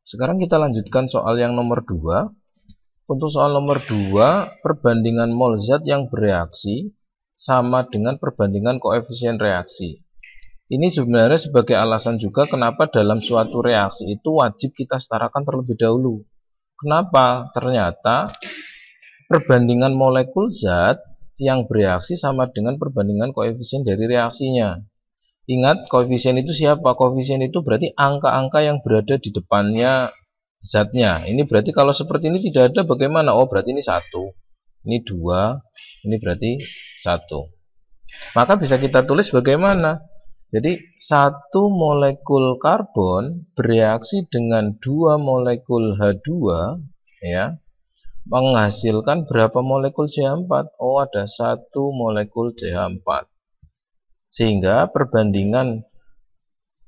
Sekarang kita lanjutkan soal yang nomor 2. Untuk soal nomor 2, perbandingan mol zat yang bereaksi sama dengan perbandingan koefisien reaksi. Ini sebenarnya sebagai alasan juga kenapa dalam suatu reaksi itu wajib kita setarakan terlebih dahulu. Kenapa? Ternyata perbandingan molekul zat yang bereaksi sama dengan perbandingan koefisien dari reaksinya. Ingat, koefisien itu siapa? Koefisien itu berarti angka-angka yang berada di depannya zatnya. Ini berarti kalau seperti ini tidak ada bagaimana? Oh, berarti ini 1, ini 2, ini berarti 1. Maka bisa kita tulis bagaimana? Jadi 1 molekul karbon bereaksi dengan 2 molekul H2 ya, menghasilkan berapa molekul CH4? Oh, ada 1 molekul CH4. Sehingga perbandingan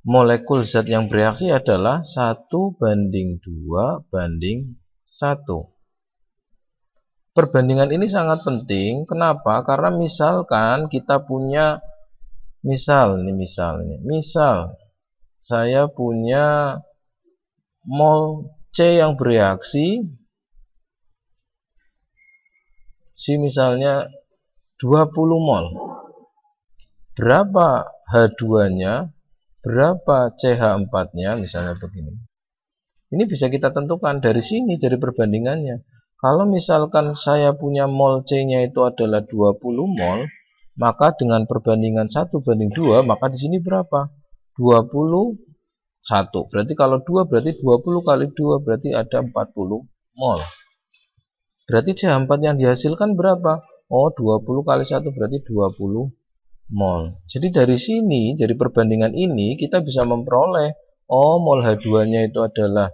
molekul zat yang bereaksi adalah 1 banding 2 banding 1. Perbandingan ini sangat penting. Kenapa? Karena misalkan kita punya misal saya punya mol C yang bereaksi misalnya 20 mol. Berapa H2-nya, berapa CH4-nya, misalnya begini. Ini bisa kita tentukan dari sini, dari perbandingannya. Kalau misalkan saya punya mol C-nya itu adalah 20 mol, maka dengan perbandingan 1 banding 2, maka di sini berapa? 21. Berarti kalau 2 berarti 20 kali 2 berarti ada 40 mol. Berarti CH4 yang dihasilkan berapa? Oh, 20 kali 1 berarti 20 mol. Jadi dari sini, dari perbandingan ini kita bisa memperoleh, oh, mol H2-nya itu adalah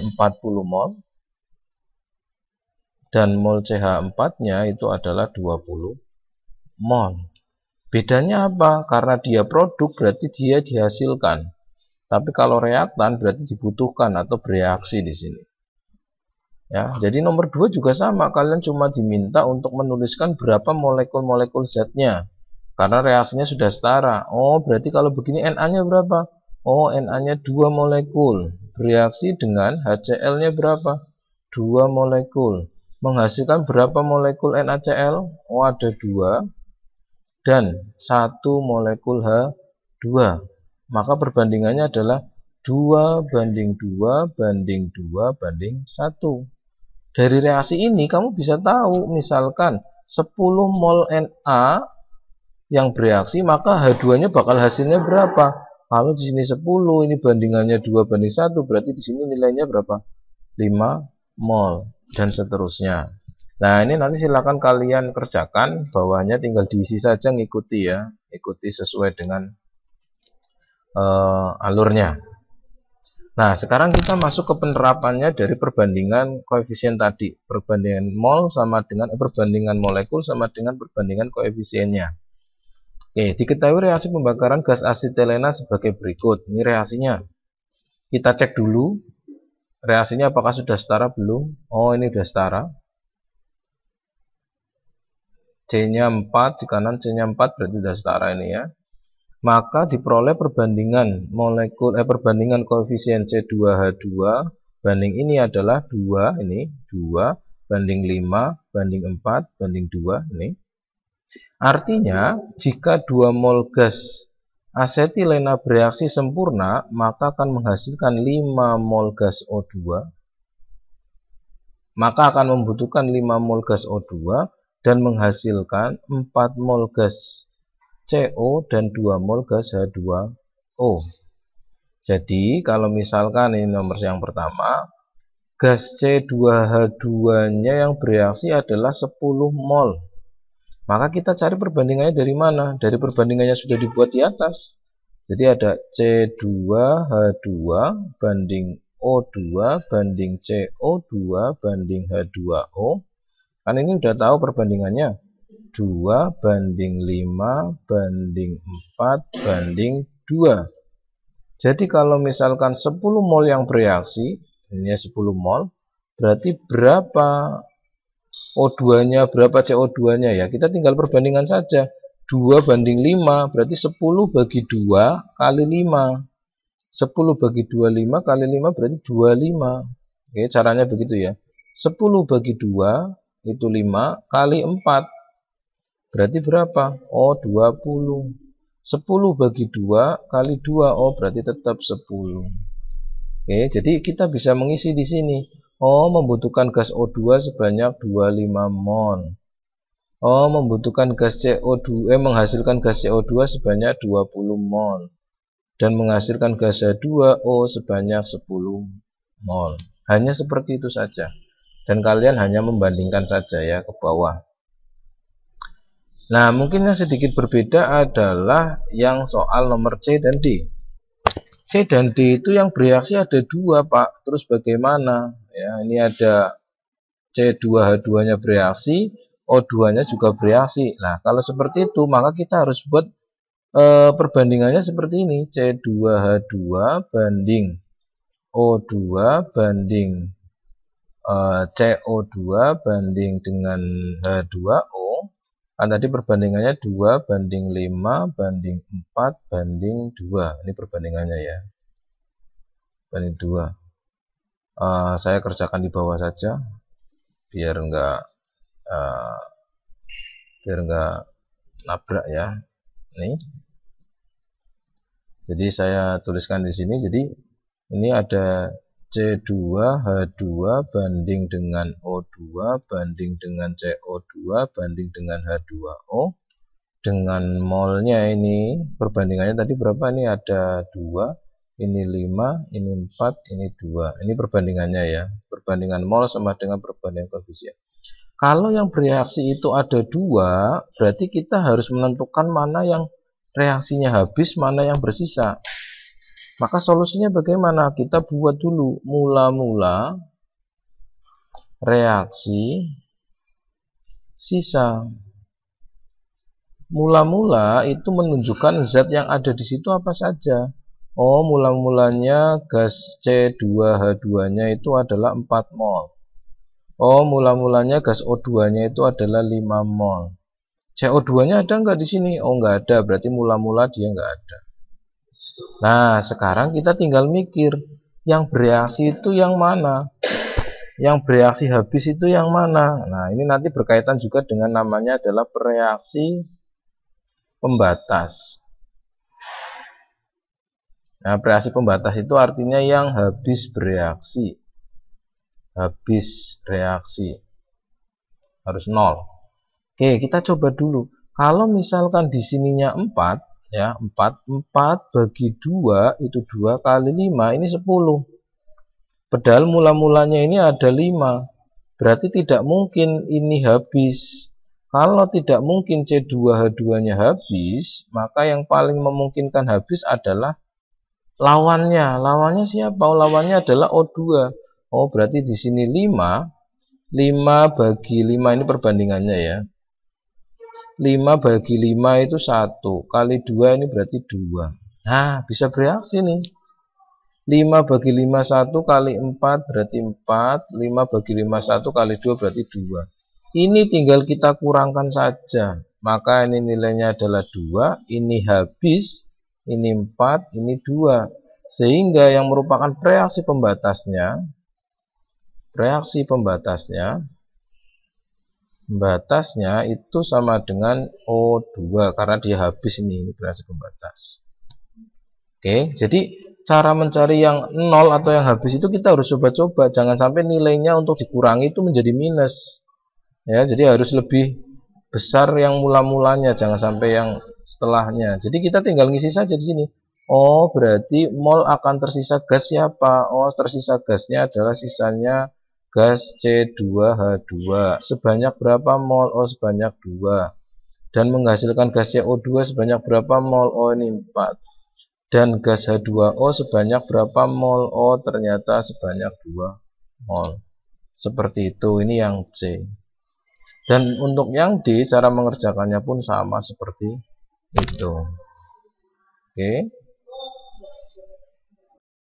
40 mol dan mol CH4-nya itu adalah 20 mol. Bedanya apa? Karena dia produk berarti dia dihasilkan. Tapi kalau reaktan berarti dibutuhkan atau bereaksi di sini. Ya, jadi nomor 2 juga sama, kalian cuma diminta untuk menuliskan berapa molekul-molekul zatnya. Karena reaksinya sudah setara. Oh, berarti kalau begini Na-nya berapa? Oh, Na-nya 2 molekul. Bereaksi dengan HCl-nya berapa? 2 molekul. Menghasilkan berapa molekul NaCl? Oh, ada 2. Dan 1 molekul H2. Maka perbandingannya adalah 2 banding 2 banding 2 banding 1. Dari reaksi ini kamu bisa tahu, misalkan 10 mol Na yang bereaksi, maka H2-nya bakal hasilnya berapa? Kalau di sini 10, ini bandingannya 2 banding 1, berarti di sini nilainya berapa? 5 mol dan seterusnya. Nah, ini nanti silakan kalian kerjakan, bawahnya tinggal diisi saja, ngikuti ya, ikuti sesuai dengan alurnya. Nah, sekarang kita masuk ke penerapannya dari perbandingan koefisien tadi. Perbandingan mol sama dengan perbandingan molekul sama dengan perbandingan koefisiennya. Oke, diketahui reaksi pembakaran gas asetilena sebagai berikut. Ini reaksinya. Kita cek dulu. Reaksinya apakah sudah setara belum? Oh, ini sudah setara. C-nya 4, di kanan C-nya 4 berarti sudah setara ini ya. Maka diperoleh perbandingan molekul perbandingan koefisien C2H2 banding ini adalah 2, ini 2 banding 5 banding 4 banding 2 ini. Artinya jika 2 mol gas asetilena bereaksi sempurna, maka akan menghasilkan 5 mol gas O2. Maka akan membutuhkan 5 mol gas O2 dan menghasilkan 4 mol gas CO dan 2 mol gas H2O. Jadi kalau misalkan ini nomor yang pertama, gas C2H2-nya yang bereaksi adalah 10 mol. Maka kita cari perbandingannya dari mana? Dari perbandingannya sudah dibuat di atas. Jadi ada C2H2 banding O2 banding CO2 banding H2O. Kan ini udah tahu perbandingannya. 2 banding 5 banding 4 banding 2. Jadi kalau misalkan 10 mol yang bereaksi, ini 10 mol, berarti berapa O2-nya, berapa CO2-nya ya? Kita tinggal perbandingan saja. 2 banding 5, berarti 10 bagi 2 kali 5. 10 bagi 25 kali 5 berarti 25. Oke, caranya begitu ya. 10 bagi 2 itu 5 kali 4. Berarti berapa? Oh, 20. 10 bagi 2 kali 2. Oh, berarti tetap 10. Oke, jadi kita bisa mengisi di sini. Oh, membutuhkan gas O2 sebanyak 25 mol. Oh, membutuhkan gas CO2, menghasilkan gas CO2 sebanyak 20 mol. Dan menghasilkan gas H2O sebanyak 10 mol. Hanya seperti itu saja. Dan kalian hanya membandingkan saja ya ke bawah. Nah, mungkin yang sedikit berbeda adalah yang soal nomor C dan D. C dan D itu yang bereaksi ada 2, Pak. Terus bagaimana? Ya, ini ada C2H2-nya bereaksi, O2-nya juga bereaksi. Nah, kalau seperti itu, maka kita harus buat perbandingannya seperti ini. C2H2 banding O2 banding CO2 banding dengan H2O. Kan tadi perbandingannya 2 banding 5 banding 4 banding 2. Ini perbandingannya ya. Banding 2. Saya kerjakan di bawah saja biar enggak nabrak ya. Nih. Jadi saya tuliskan di sini. Jadi ini ada C2H2 banding dengan O2 banding dengan CO2 banding dengan H2O. Dengan molnya ini perbandingannya tadi berapa? Ini ada 2, ini 5, ini 4, ini 2. Ini perbandingannya ya. Perbandingan mol sama dengan perbandingan koefisien. Kalau yang bereaksi itu ada 2, berarti kita harus menentukan mana yang reaksinya habis, mana yang bersisa. Maka solusinya bagaimana? Kita buat dulu mula-mula reaksi sisa. Mula-mula itu menunjukkan zat yang ada di situ apa saja. Oh, mula-mulanya gas C2H2-nya itu adalah 4 mol. Oh, mula-mulanya gas O2-nya itu adalah 5 mol. CO2-nya ada nggak di sini? Oh, nggak ada. Berarti mula-mula dia nggak ada. Nah, sekarang kita tinggal mikir, yang bereaksi itu yang mana? Yang bereaksi habis itu yang mana? Nah, ini nanti berkaitan juga dengan namanya adalah reaksi pembatas. Nah, reaksi pembatas itu artinya yang habis bereaksi. Habis reaksi. Harus 0. Oke, kita coba dulu. Kalau misalkan di sininya 4, ya 4 bagi 2 itu 2 kali 5 ini 10. Padahal mula-mulanya ini ada 5. Berarti tidak mungkin ini habis. Kalau tidak mungkin C2H2-nya habis, maka yang paling memungkinkan habis adalah lawannya. Lawannya siapa? Lawannya adalah O2. Oh, berarti di sini 5 bagi 5 ini perbandingannya ya. 5 bagi 5 itu 1 kali 2 ini berarti 2. Nah, bisa bereaksi nih. 5 bagi 5 1 kali 4 berarti 4. 5 bagi 5 1 kali 2 berarti 2. Ini tinggal kita kurangkan saja. Maka ini nilainya adalah 2. Ini habis. Ini 4. Ini 2. Sehingga yang merupakan reaksi pembatasnya itu sama dengan O2 karena dia habis ini reaksi pembatas. Oke, jadi cara mencari yang 0 atau yang habis itu kita harus coba-coba, jangan sampai nilainya untuk dikurangi itu menjadi minus. Ya, jadi harus lebih besar yang mula-mulanya, jangan sampai yang setelahnya. Jadi kita tinggal ngisi saja di sini. Oh, berarti mol akan tersisa gas siapa? Oh, tersisa gasnya adalah sisanya gas C2H2 sebanyak berapa mol? Oh, sebanyak 2. Dan menghasilkan gas CO2 sebanyak berapa mol? Oh, ini 4. Dan gas H2O sebanyak berapa mol? Oh, ternyata sebanyak 2 mol. Seperti itu, ini yang C. Dan untuk yang D, cara mengerjakannya pun sama seperti itu. Oke.